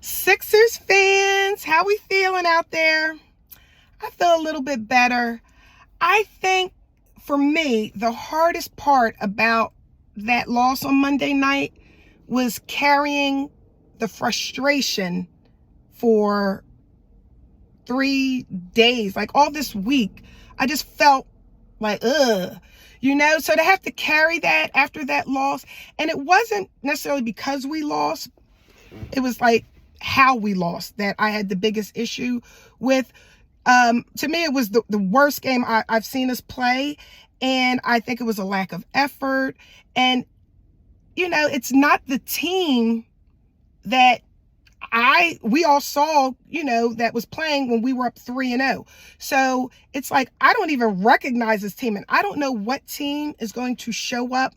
Sixers fans, how we feeling out there? I feel a little bit better. I think for me, the hardest part about that loss on Monday night was carrying the frustration for 3 days, like all this week. I just felt like, so to have to carry that after that loss, and it wasn't necessarily because we lost, it was like how we lost that I had the biggest issue with. To me, it was the worst game I've seen us play. And I think it was a lack of effort. And, it's not the team that we all saw, that was playing when we were up 3-0. So it's like, I don't even recognize this team. And I don't know what team is going to show up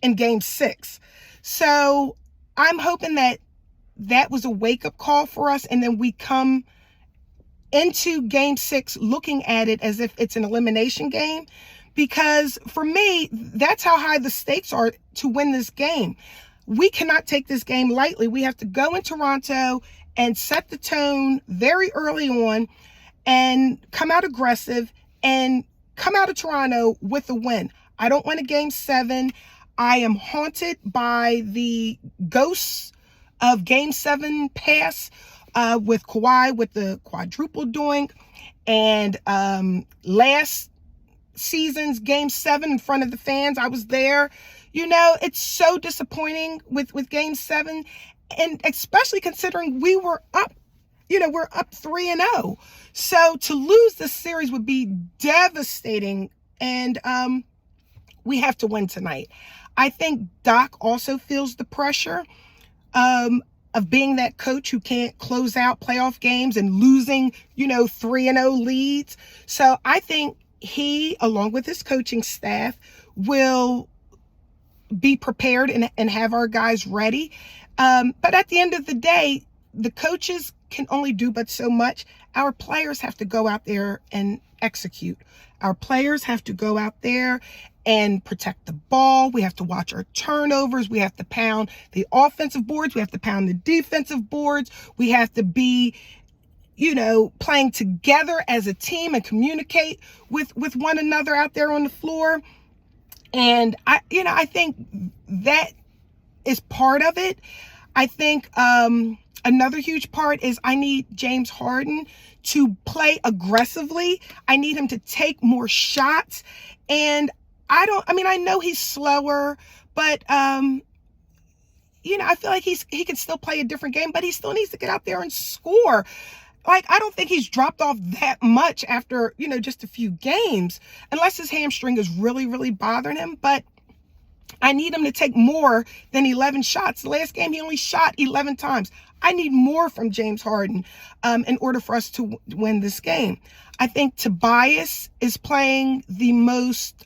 in game 6. So I'm hoping that was a wake-up call for us, and then we come into game 6 looking at it as if it's an elimination game, because for me, that's how high the stakes are to win this game. We cannot take this game lightly. We have to go in Toronto and set the tone very early on and come out aggressive and come out of Toronto with a win. I don't want a game 7. I am haunted by the ghosts of game 7 pass with Kawhi with the quadruple doink, and last season's game 7 in front of the fans. I was there. It's so disappointing with game 7, and especially considering we were up, we're up 3-0. So to lose this series would be devastating, and we have to win tonight. I think Doc also feels the pressure of being that coach who can't close out playoff games and losing, 3-0 leads. So I think he, along with his coaching staff, will be prepared and have our guys ready. But at the end of the day, the coaches can only do but so much. Our players have to go out there and execute. Our players have to go out there and protect the ball. We have to watch our turnovers. We have to pound the offensive boards. We have to pound the defensive boards. We have to be, playing together as a team and communicate with one another out there on the floor. And I think that is part of it. I think another huge part is I need James Harden to play aggressively. I need him to take more shots. And I know he's slower, but I feel like he can still play a different game, but he still needs to get out there and score. Like, I don't think he's dropped off that much after, just a few games, unless his hamstring is really, really bothering him. But I need him to take more than 11 shots. The last game, he only shot 11 times. I need more from James Harden in order for us to win this game. I think Tobias is playing the most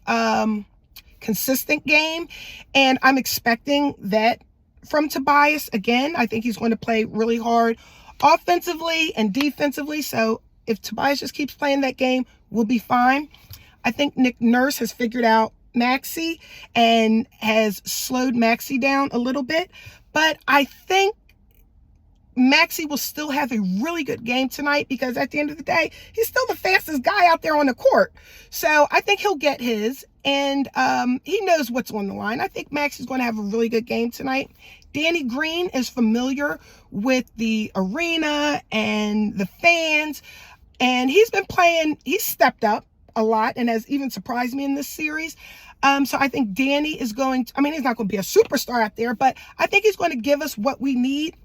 consistent game, and I'm expecting that from Tobias again. I think he's going to play really hard offensively and defensively. So if Tobias just keeps playing that game, we'll be fine. I think Nick Nurse has figured out Maxey and has slowed Maxey down a little bit. But I think Maxey will still have a really good game tonight, because at the end of the day, he's still the fastest guy out there on the court. So I think he'll get his, and he knows what's on the line. I think Maxey's going to have a really good game tonight. Danny Green is familiar with the arena and the fans, and he's been playing. He's stepped up a lot and has even surprised me in this series. So I think Danny is going to, he's not going to be a superstar out there, but I think he's going to give us what we need.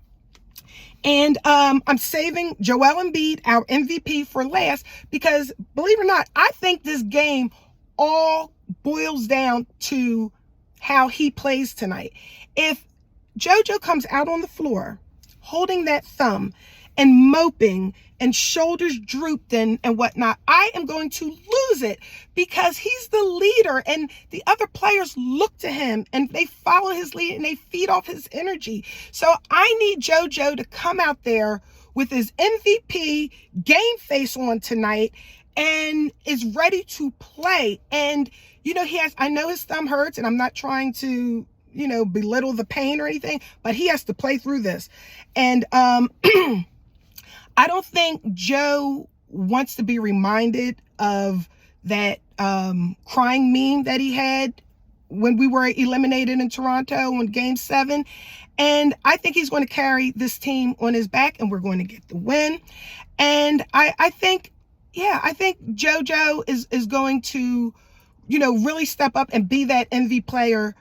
And I'm saving Joel Embiid, our MVP, for last, because believe it or not, I think this game all boils down to how he plays tonight. If JoJo comes out on the floor holding that thumb and moping and shoulders drooped and whatnot, I am going to lose it, because he's the leader and the other players look to him and they follow his lead and they feed off his energy. So I need JoJo to come out there with his MVP game face on tonight and is ready to play. And, I know his thumb hurts, and I'm not trying to belittle the pain or anything, but he has to play through this. And I don't think Joe wants to be reminded of that crying meme that he had when we were eliminated in Toronto in Game 7. And I think he's going to carry this team on his back, and we're going to get the win. And I think JoJo is going to, really step up and be that MVP player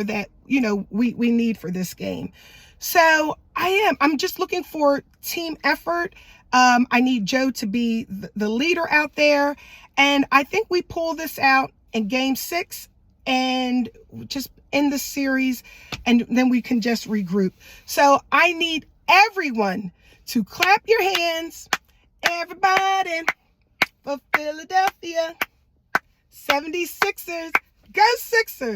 that, we need for this game. So I'm just looking for team effort. I need Joe to be the leader out there. And I think we pull this out in Game 6 and just end the series, and then we can just regroup. So I need everyone to clap your hands. Everybody for Philadelphia 76ers. Go Sixers.